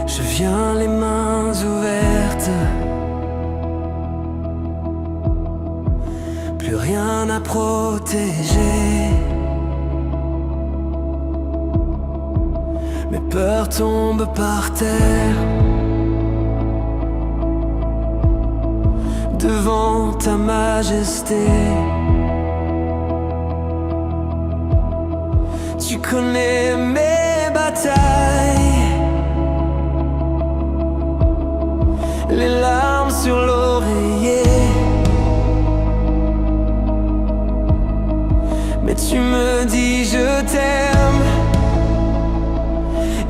Je viens les mains ouvertes, plus rien à protéger. Mes peurs tombent par terre devant ta majesté. Tu connais mes batailles, les larmes sur l'oreiller, mais tu me dis je t'aime,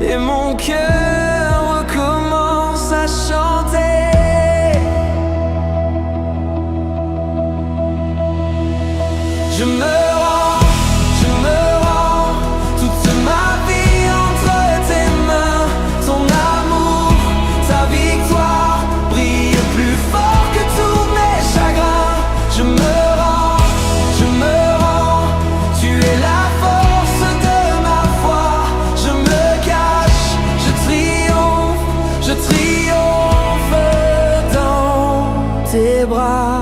et mon cœur recommence à chanter. Je me rends, toute ma vie entre tes mains. Ton amour, ta victoire brille plus fort que tous mes chagrins. Je me rends, tu es la force de ma foi. Je me cache, je triomphe dans tes bras.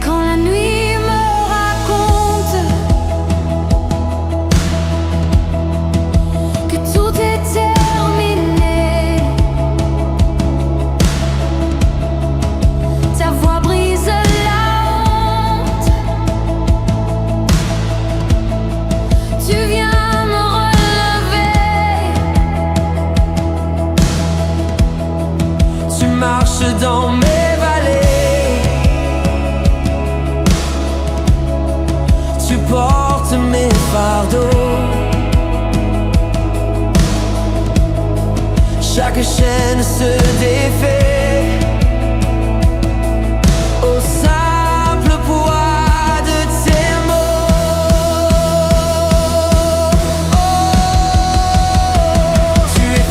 Quand la nuit me raconte que tout est terminé, ta voix brise la honte. Tu viens me relever. Tu marches dans mes vallées, tu portes mes fardeaux. Chaque chaîne se défait au simple poids de tes mots. Tu es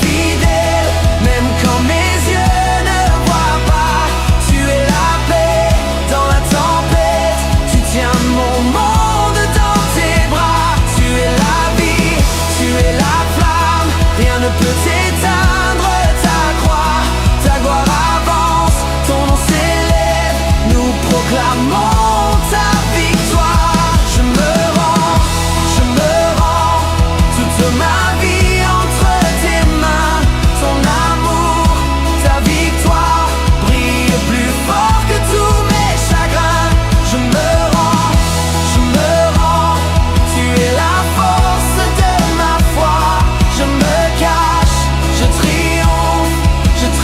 fidèle, même quand mes yeux ne voient pas. Tu es la paix dans la tempête, tu tiens mon monde dans tes bras. Tu es la vie, tu es la flamme, rien ne peut t'éteindre ta croix. Ta gloire avance, ton nom s'élève, nous proclamons ta victoire. Je me rends, toute ma vie entre tes mains. Ton amour, ta victoire brille plus fort que tous mes chagrins. Je me rends, tu es la force de ma foi. Je me cache, je triomphe dans tes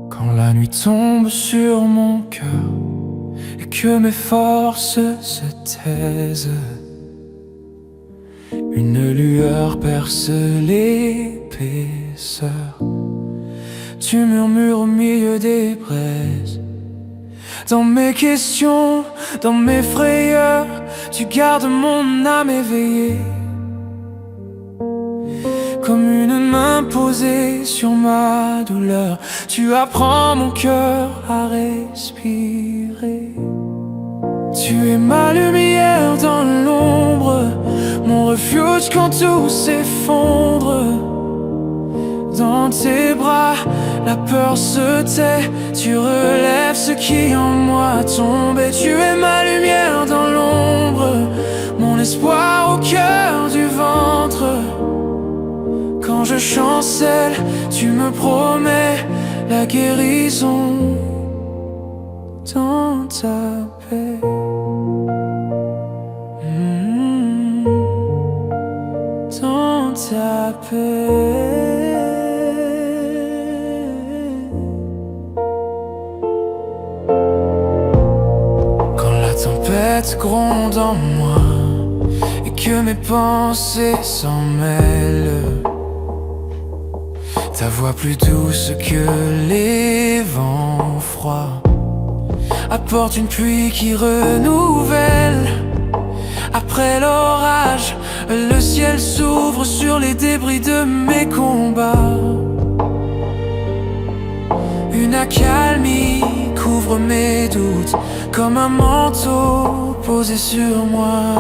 Quand la nuit tombe sur mon cœur et que mes forces se taisent, une lueur perce l'épaisseur. Tu murmures au milieu des braises. Dans mes questions, dans mes frayeurs, tu gardes mon âme éveillée. Comme une main posée sur ma douleur, tu apprends mon cœur à respirer. Tu es ma lumière dans l'ombre, mon refuge quand tout s'effondre. Dans tes bras, la peur se tait, tu relèves ce qui en moi tombait. Tu es ma lumière dans l'ombre, mon espoir au cœur du ventre. Quand je chancelle, tu me promets la guérison dans ta paix. Dans ta paix. Quand la tempête gronde en moi et que mes pensées s'en mêlent, ta voix plus douce que les vents froids apporte une pluie qui renouvelle. Après l'orage, le ciel s'ouvre sur les débris de mes combats. Une accalmie couvre mes doutes comme un manteau posé sur moi.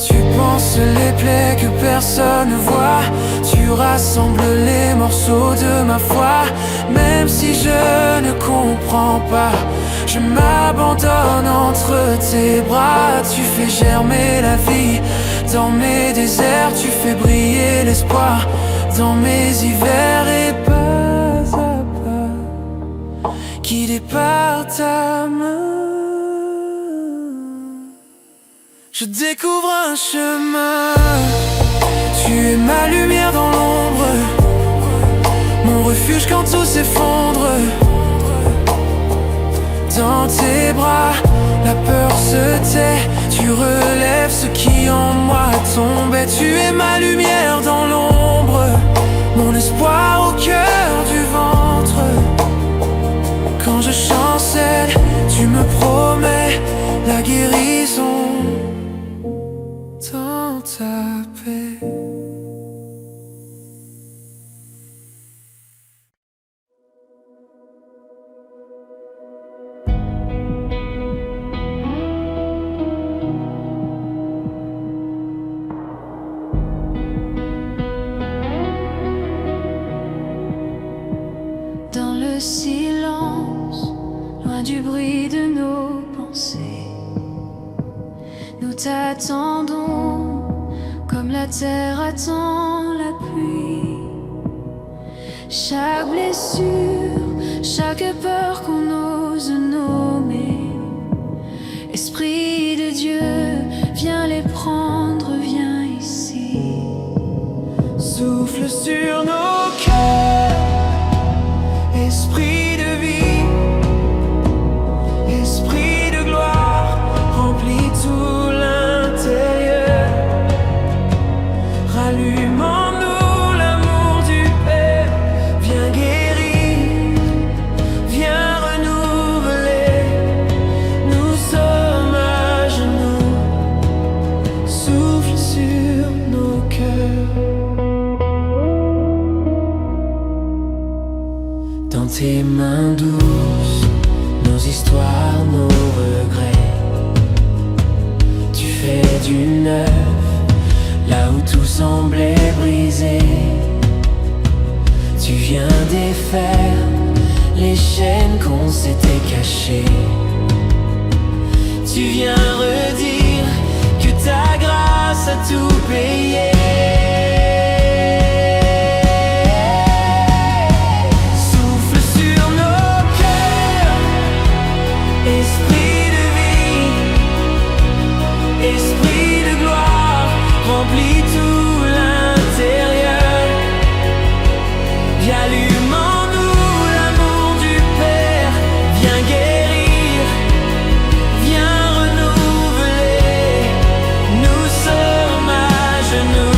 Tu penses les plaies que personne ne voit, tu rassembles les morceaux de ma foi. Même si je ne comprends pas, je m'abandonne entre tes bras. Tu fais germer la vie dans mes déserts, tu fais briller l'espoir dans mes hivers. Et pas à pas, guidé par ta main, je découvre un chemin. Tu es ma lumière dans l'ombre, mon refuge quand tout s'effondre. Dans tes bras, la peur se tait, tu relèves ce qui en moi tombait. Tu es ma lumière dans l'ombre, mon espoir au cœur du ventre. Quand je chancelle, tu me promets la guérison dans ta paix. Dans le silence, loin du bruit de nos pensées, nous t'attendons comme la terre attend la pluie. Chaque blessure, chaque peur qu'on ose nommer, Esprit de Dieu, viens les prendre, viens ici. Souffle sur nos cœurs, esprit de vie, esprit de gloire, remplis tout l'intérieur. Rallume en nous l'amour du Père, viens guérir, viens renouveler. Nous sommes à genoux, souffle sur nos cœurs. Dans tes mains douces, nos histoires, nos regrets, tu fais du neuf là où tout semblait brisé. Tu viens défaire les chaînes qu'on s'était cachées. Tu viens redire que ta grâce a tout payé. Esprit de vie, esprit de gloire, remplis tout l'intérieur. Allume en nous l'amour du Père, viens guérir, viens renouveler. Nous sommes à genoux.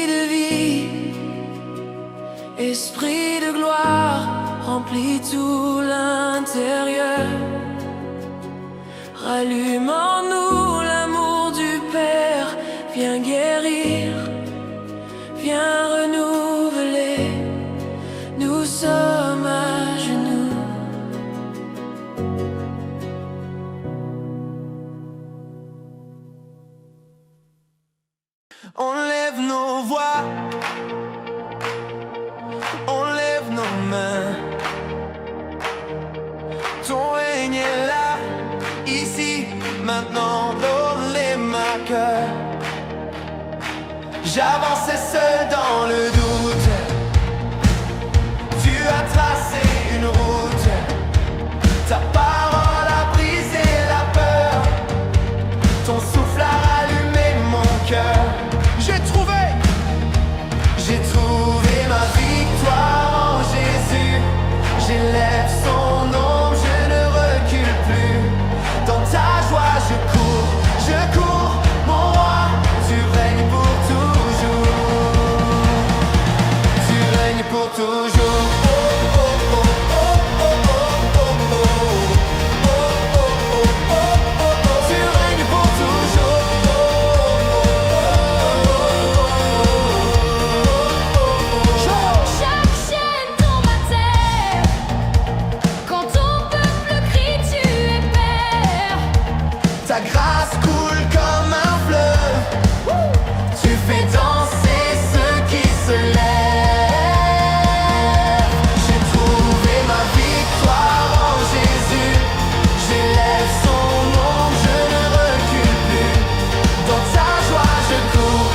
esprit de vie, esprit de gloire, remplit tout l'intérieur. Rallume en nous l'amour du Père, viens guérir, viens renouveler. Nous sommes à genoux. On lève nos voix, on lève nos mains. Ton règne est là, ici, maintenant, dans les marqueurs. J'avançais seul dans le doute. Tu as tracé une route. Ta parole a brisé la peur. Ton souffle a rallumé mon cœur. J'ai trouvé ma victoire en Jésus. J'élève son nom, je ne recule plus. Dans ta joie je cours, mon roi. Tu règnes pour toujours. Tu règnes pour toujours. Tu règnes pour toujours. Chaque chaîne tombe à terre. Quand ton peuple crie, tu es Père. Ta grâce coule comme un fleuve. Tu fais danser ceux qui se lèvent. J'ai trouvé ma victoire en Jésus. J'élève son nom, je ne recule plus. Dans ta joie je cours,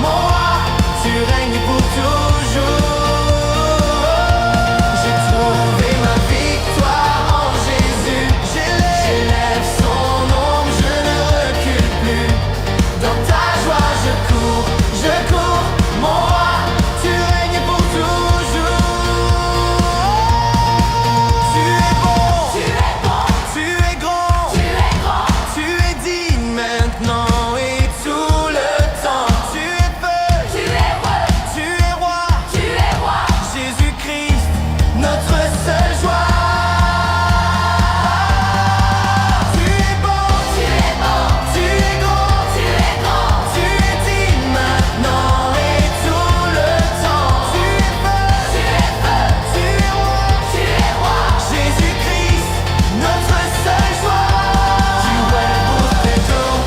mon roi. Tu règnes pour toujours. J'ai trouvé ma victoire en Jésus. J'élève son nom, je ne recule plus. Dans ta joie je cours, mon roi. Tu règnes pour toujours. Tu es bon, tu es grand, tu es digne maintenant et tout le temps. Tu es feu, tu es roi, Jésus-Christ, notre seule joie. Tu es bon, tu es grand, tu es digne maintenant et tout le temps. Tu es feu, tu es roi, Jésus-Christ, notre seule joie. Tu règnes pour toujours.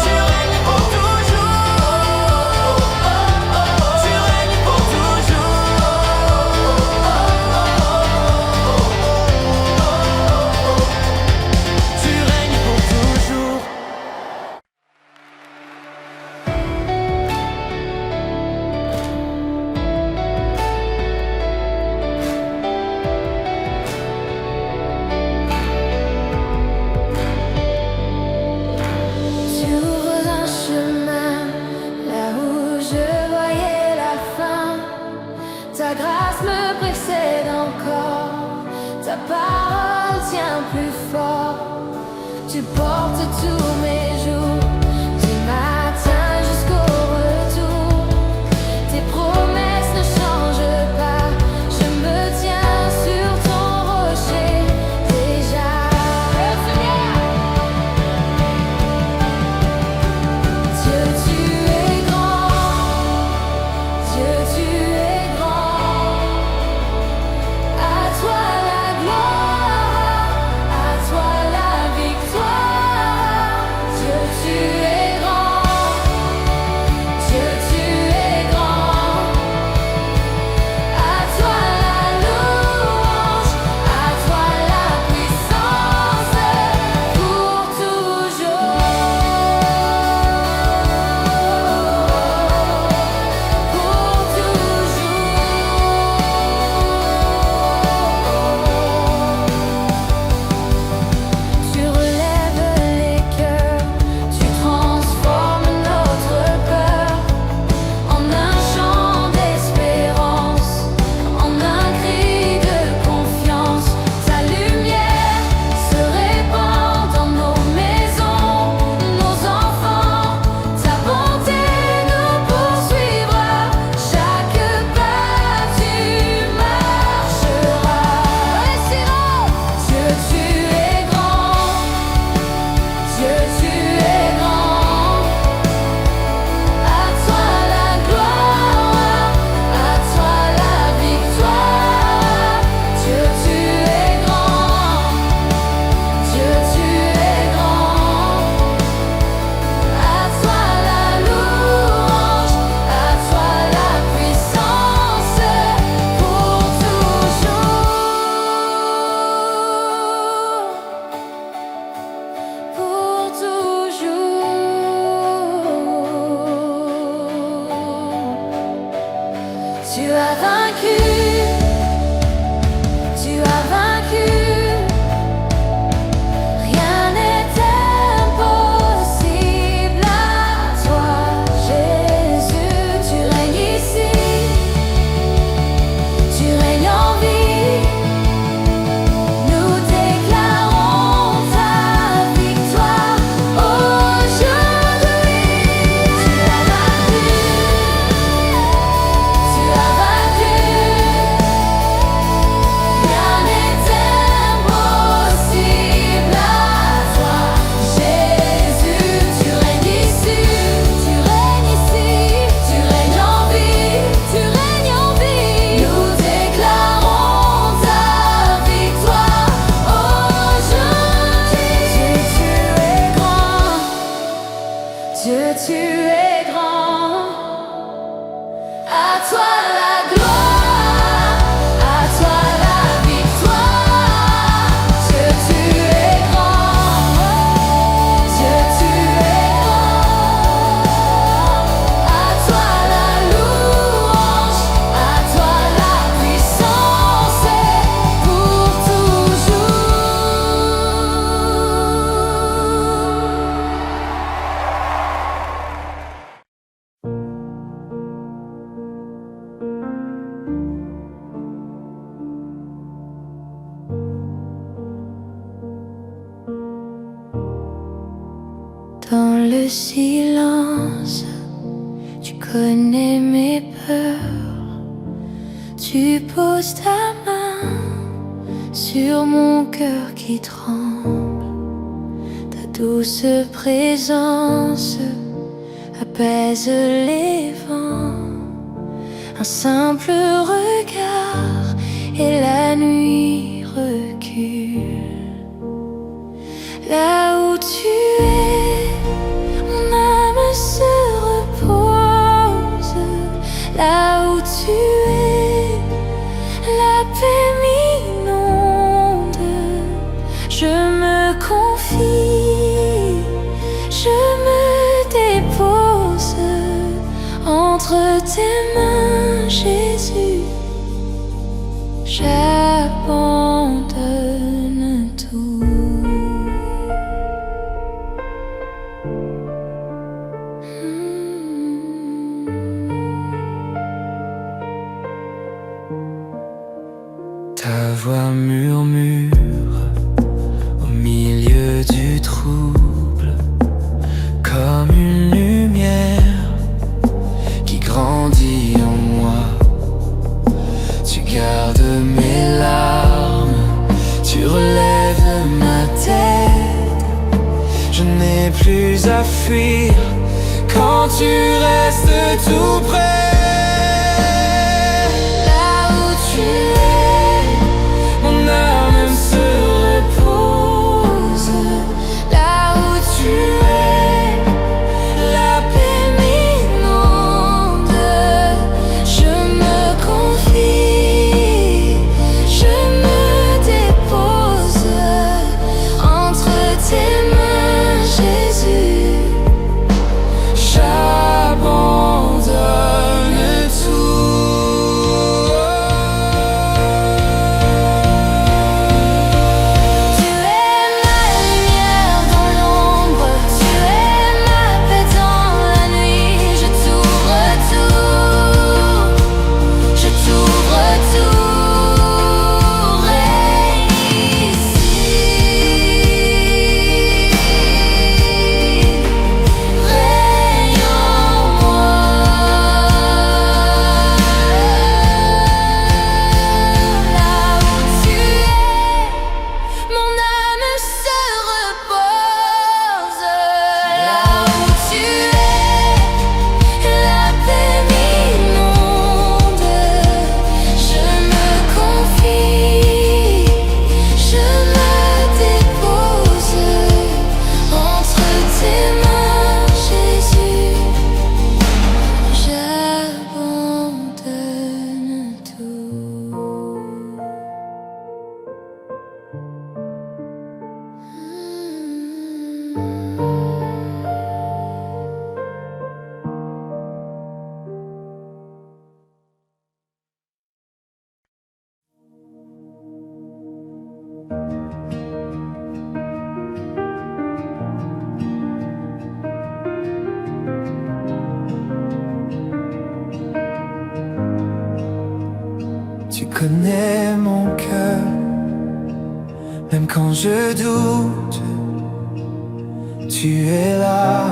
Tu règnes pour toujours. Tu règnes pour toujours. Tu règnes pour toujours. Tu ouvres un chemin là où je voyais la fin. Ta grâce me précède encore. Ta parole tient plus fort. Tu portes tous mes jours, du matin jusqu'au retour. Tes promesses ne changent pas. Je me tiens sur ton rocher déjà. Dieu, tu es grand. Dieu, tu es grand. À toi la gloire, à toi la victoire. as vaincu, tu as vaincu. Rien n'est impossible à toi, Jésus. Tu règnes ici, tu règnes en vie. Nous déclarons ta victoire aujourd'hui. Tu as vaincu, tu as vaincu. Rien n'est impossible à toi, Jésus. Tu règnes ici, tu règnes ici, tu règnes en vie, tu règnes en vie. Nous déclarons ta victoire aujourd'hui. Dieu, tu es grand. Dieu, tu es grand. À toi la gloire, à toi la victoire. Dieu, tu es grand. Dieu, tu es grand. À toi la louange, à toi la puissance pour toujours. Dans le silence, tu connais mes peurs. Tu poses ta main sur mon cœur qui tremble. Ta douce présence apaise les vents. Un simple regard et la nuit recule. Là où tu es, mon âme se repose. Là où tu es, la paix m'inonde. Je me confie, je me dépose entre tes mains, Jésus. J'abandonne tout. Ta voix murmure au milieu du trouble, comme une lumière qui grandit en moi. Tu gardes mes larmes, tu relèves ma tête. Je n'ai plus à fuir quand tu restes tout près. Là où tu es, mon âme se repose. Là où tu es, la paix m'inonde. Je me confie, je me dépose entre tes mains, Jésus. J'abandonne connais mon cœur, même quand je doute, tu es là.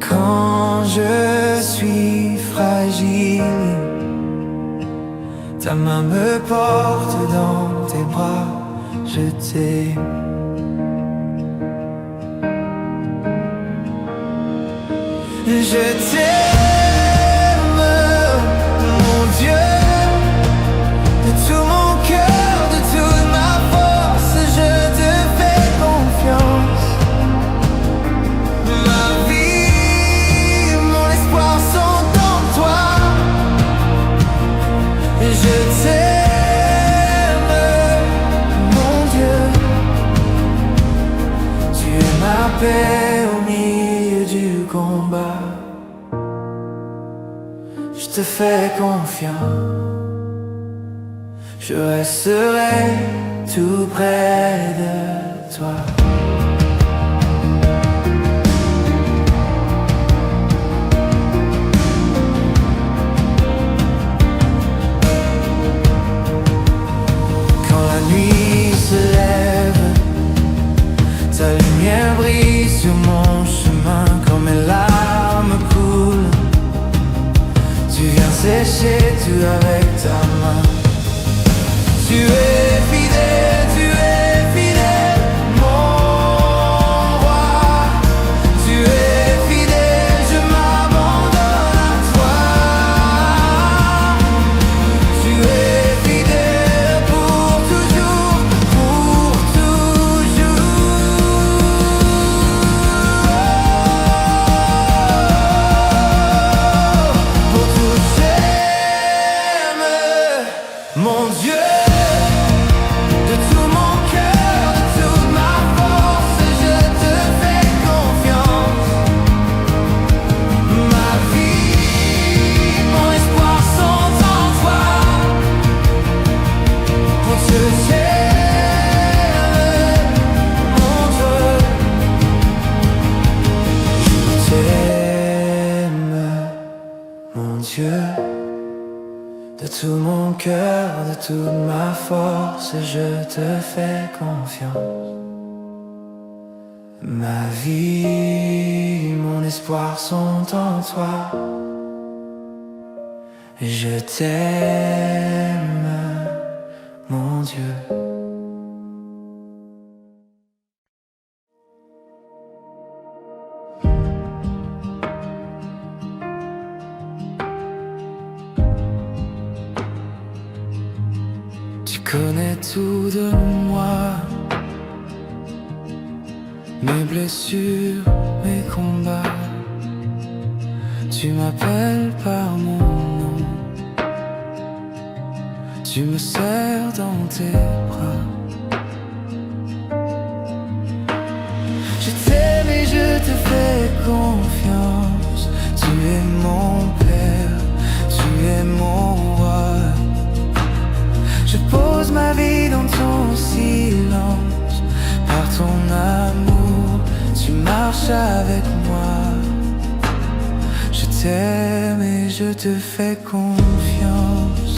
Quand je suis fragile, ta main me porte dans tes bras, je t'aime. Je t'aime, mon Dieu, de tout mon cœur, de toute ma force, je te fais confiance. Ma vie, mon espoir sont en toi. Je t'aime, mon Dieu, tu es ma paix au milieu du combat. Je te fais confiance, je resterai tout près de toi. Quand la nuit se lève, ta lumière brille sur mon chemin. Quand mes larmes coulent, tu viens sécher tout avec ta main. Tu es fidèle, mon roi. Tu es fidèle, je m'abandonne à toi. Tu es fidèle pour toujours, pour toujours. Pour tout j'aime, mon Dieu. De tout mon cœur, de toute ma force, je te fais confiance. Ma vie, mon espoir sont en toi. Pour te j'aime, mon Dieu. Je t'aime, mon Dieu. De tout mon cœur, de toute ma force, je te fais confiance. Ma vie, mon espoir sont en toi. Je t'aime, mon Dieu. Tu connais tout de moi, mes blessures, mes combats. Tu m'appelles par mon nom, tu me serres dans tes bras. Je t'aime et je te fais confiance. Tu es mon Père, tu es mon roi. Je pose ma vie dans ton silence. Par ton amour, tu marches avec moi. Je t'aime et je te fais confiance.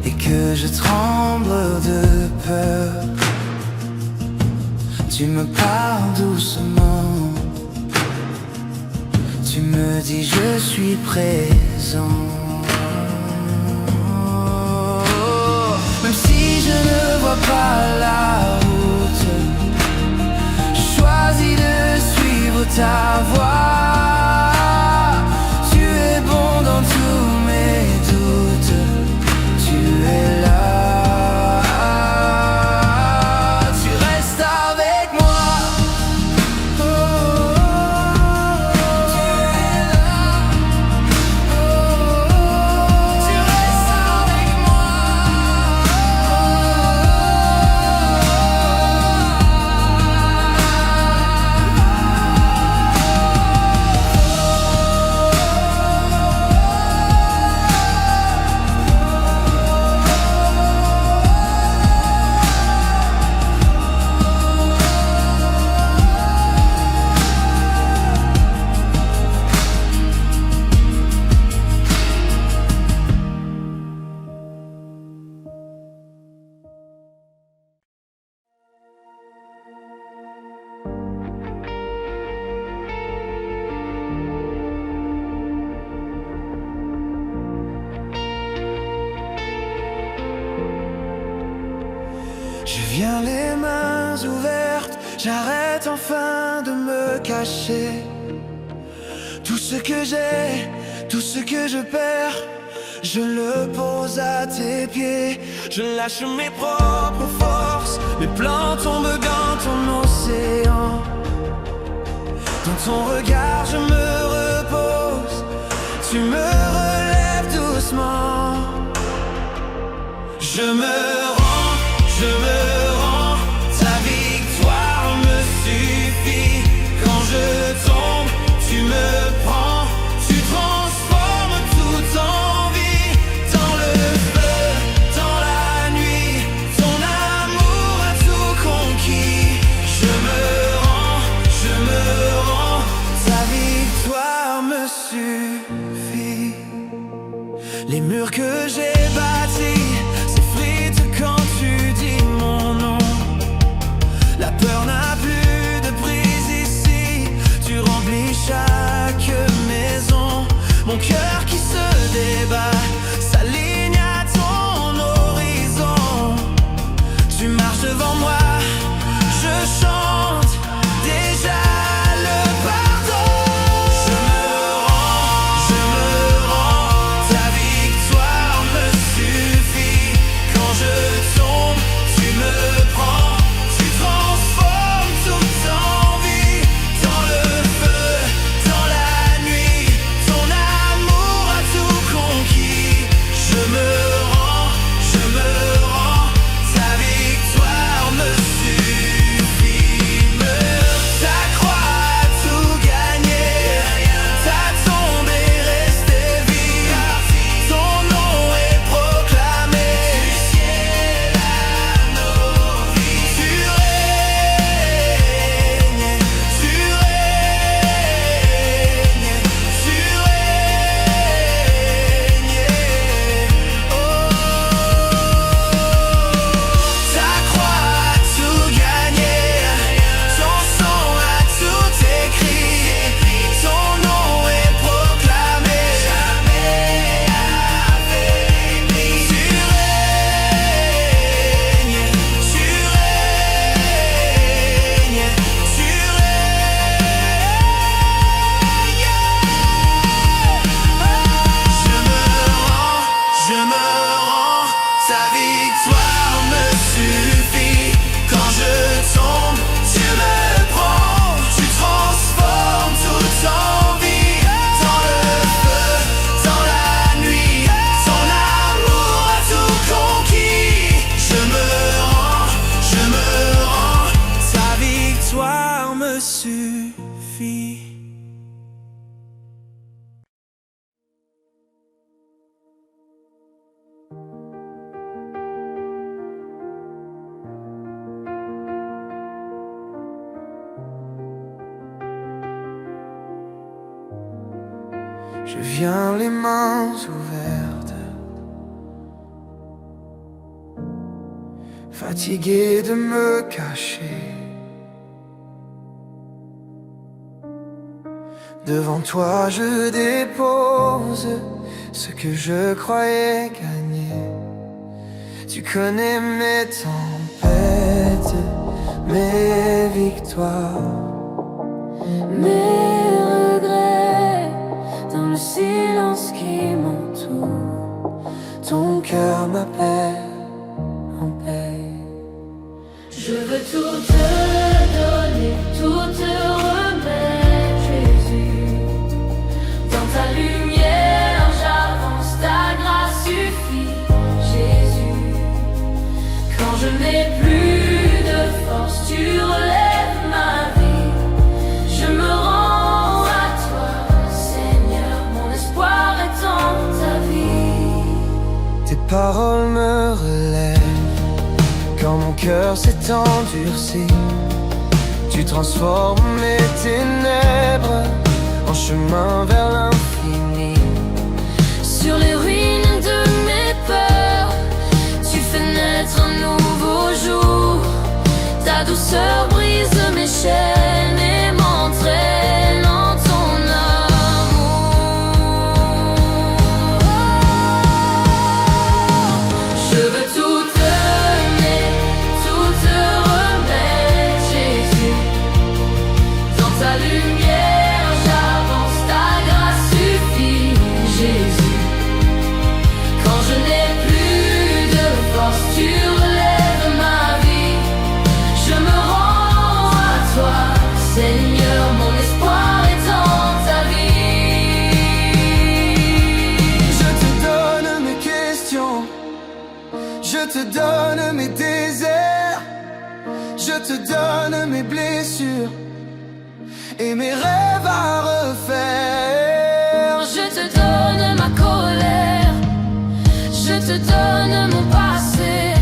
Et que je tremble de peur, tu me parles doucement. Tu me dis je suis présent. Même si je ne vois pas la route, je choisis de suivre ta voie. Oh Je viens les mains ouvertes, j'arrête enfin de me cacher. Tout ce que j'ai, tout ce que je perds, je le pose à tes pieds. Je lâche mes propres forces, mes plans tombent dans ton océan. Dans ton regard je me repose, tu me relèves doucement. Je me rends, ta victoire me suffit. Quand je tombe, tu me prends, tu transformes tout en vie. Dans le feu, dans la nuit, ton amour a tout conquis. Je me rends, ta victoire me suffit. Les murs que j'ai bâtis quand tu dis mon nom, la peur n'a plus de prise ici. Tu remplis chaque maison. Mon cœur qui se débat s'aligne à ton horizon. Tu marches devant moi, je chante déjà le pardon. Je me rends, ta victoire me suffit. Quand je tombe, tu me prends, tu transformes tout en vie. Dans le feu, dans la nuit, ton amour a tout conquis. Je me rends, ta victoire me suffit. Ta croix a tout gagné, ta tombe est restée vive. Ton nom est proclamé. Je viens les mains ouvertes, fatigué de me cacher. Devant toi je dépose ce que je croyais gagner. Tu connais mes tempêtes, mes victoires, Mes regrets dans le silence qui m'entoure. ton cœur m'appelle en paix. Je veux tout te donner, tout te remettre, Jésus. Dans ta lumière, j'avance, ta grâce suffit, Jésus. Quand je n'ai plus de force, tu relèves ma vie. Je me rends à toi, Seigneur, mon espoir est en ta vie. Tes paroles me relèvent quand mon cœur s'est endurci. Tu transformes mes ténèbres en chemin vers l'infini. Sur les ruines de mes peurs, tu fais naître un nouveau jour. Ta douceur brise mes chaînes et m'entraîne en ton amour. Je veux tout donner, tout Je te donne mes déserts, je te donne mes blessures et mes rêves à refaire. Je te donne ma colère, je te donne mon passé.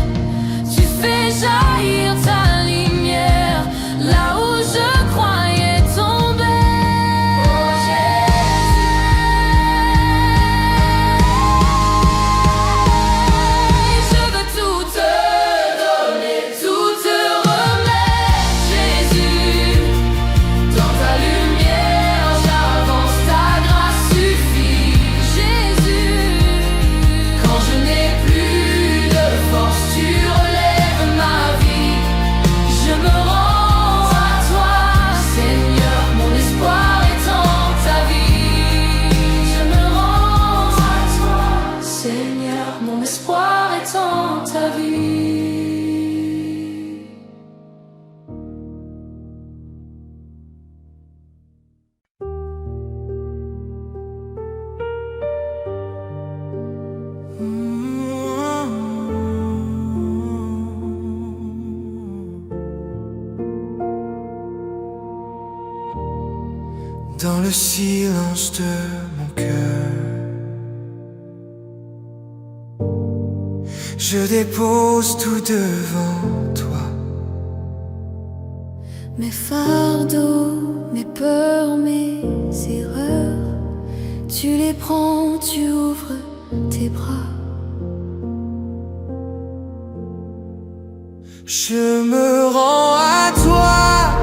Tu fais jaillir ta lumière là où je croyais tomber. Oh Jésus, je veux tout te donner, tout te remettre. Jésus, dans ta lumière j'avance, ta grâce suffit. Jésus, quand je n'ai plus de force, tu relèves ma vie. Je me rends à toi, Seigneur, mon espoir est en ta vie. Je me rends à toi, Seigneur, mon espoir est en ta vie. Dans le silence de mon cœur, je dépose tout devant toi. Mes fardeaux, mes peurs, mes erreurs, tu les prends, tu ouvres tes bras. Je me rends à toi,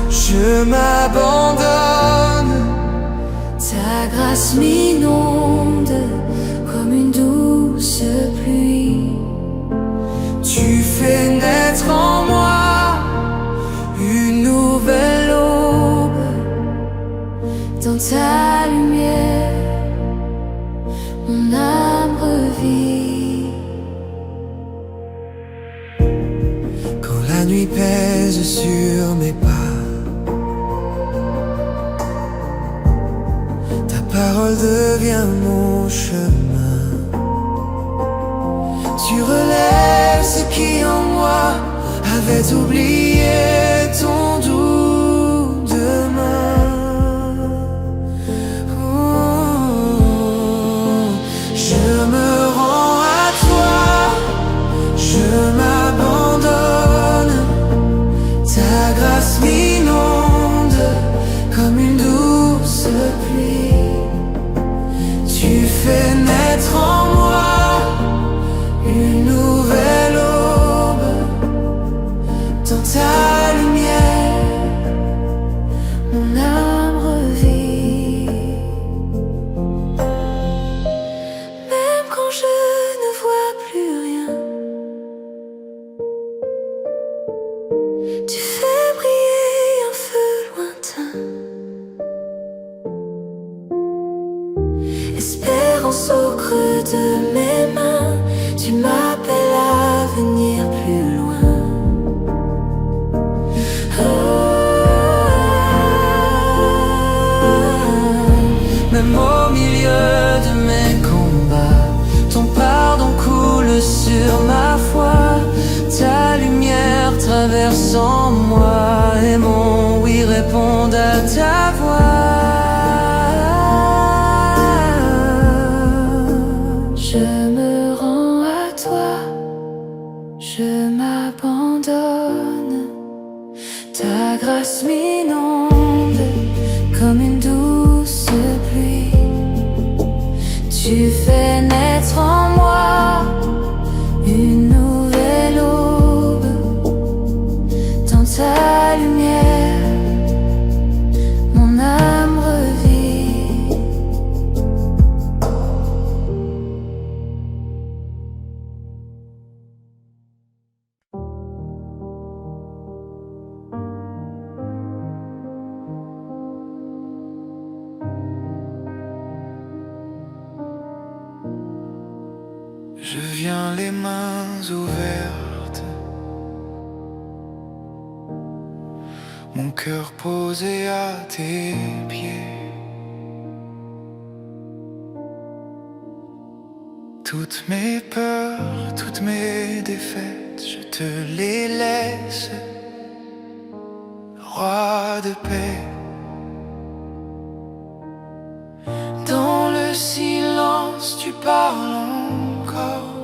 je m'abandonne. Ta grâce m'inonde comme une douce pluie. Tu fais naître en moi une nouvelle aube. Dans ta lumière, mon âme revit. Quand la nuit pèse sur mes pas, ta parole devient mon chemin. Tu relèves ce qui en moi avait oublié ton doux demain. Oh, je me rends à toi, je m'abandonne. Ta grâce m'inonde comme une douce pluie. Tu fais naître en moi une nouvelle aube. Dans ta lumière, Mon âme revit. Même quand je ne vois plus rien, tu fais briller un feu lointain. Espérance au creux de mes mains, tu m'appelles à venir plus loin. même au milieu de mes combats, ton pardon coule sur ma foi. Ta lumière traverse en moi et mon oui répond à ta voix. Je me rends à toi, je m'abandonne. Ta grâce m'inonde comme une douce pluie. Tu fais naître en moi une nouvelle aube. Dans ta lumière, mon âme revit. Je viens les mains ouvertes, mon cœur posé à tes pieds. Toutes mes peurs toutes mes défaites, je te les laisse, roi de paix. Dans le silence, tu parles encore.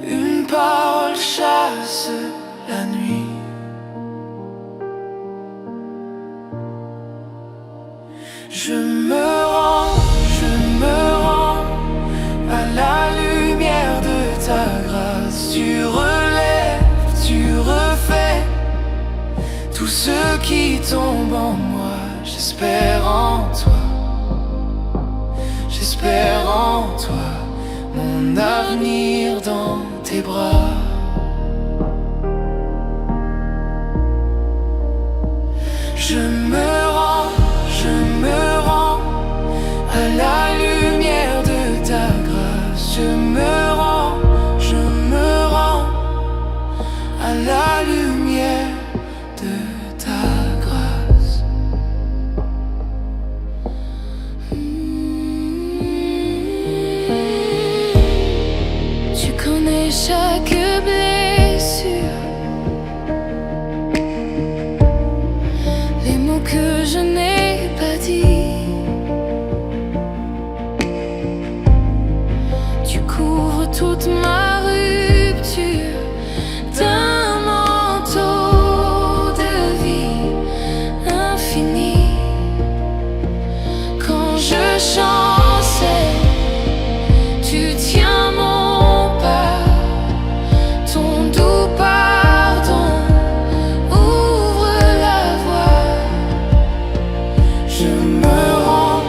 Une parole chasse la nuit. Je me rends à la lumière de ta grâce. Tu relèves, tu refais tout ce qui tombe en moi. J'espère en toi, j'espère en toi, mon avenir dans tes bras. Je me rends à la lumière de ta grâce. Je me rends à la lumière de ta grâce. Tu connais chaque blessure, les mots que je n'ai pas dit. Tu couvres toute ma rupture d'un manteau de vie infinie. Quand je chancelle, tu tiens mon pas. Ton doux pardon ouvre la voie. Je me rends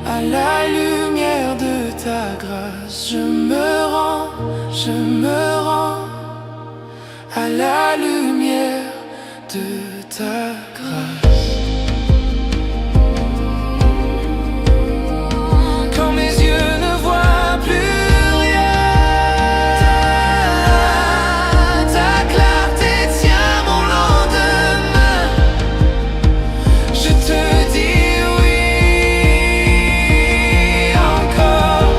à la lumière de ta grâce. Je me rends à la lumière de ta grâce. Quand mes yeux ne voient plus rien, ta clarté tient mon lendemain. Je te dis oui encore,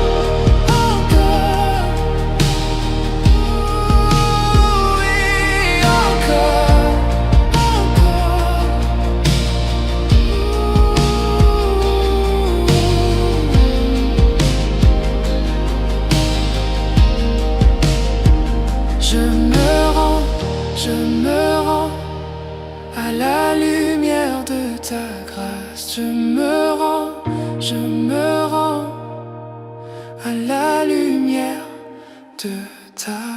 oui encore. Je me rends à la lumière de ta grâce. Je me rends à la lumière de ta grâce.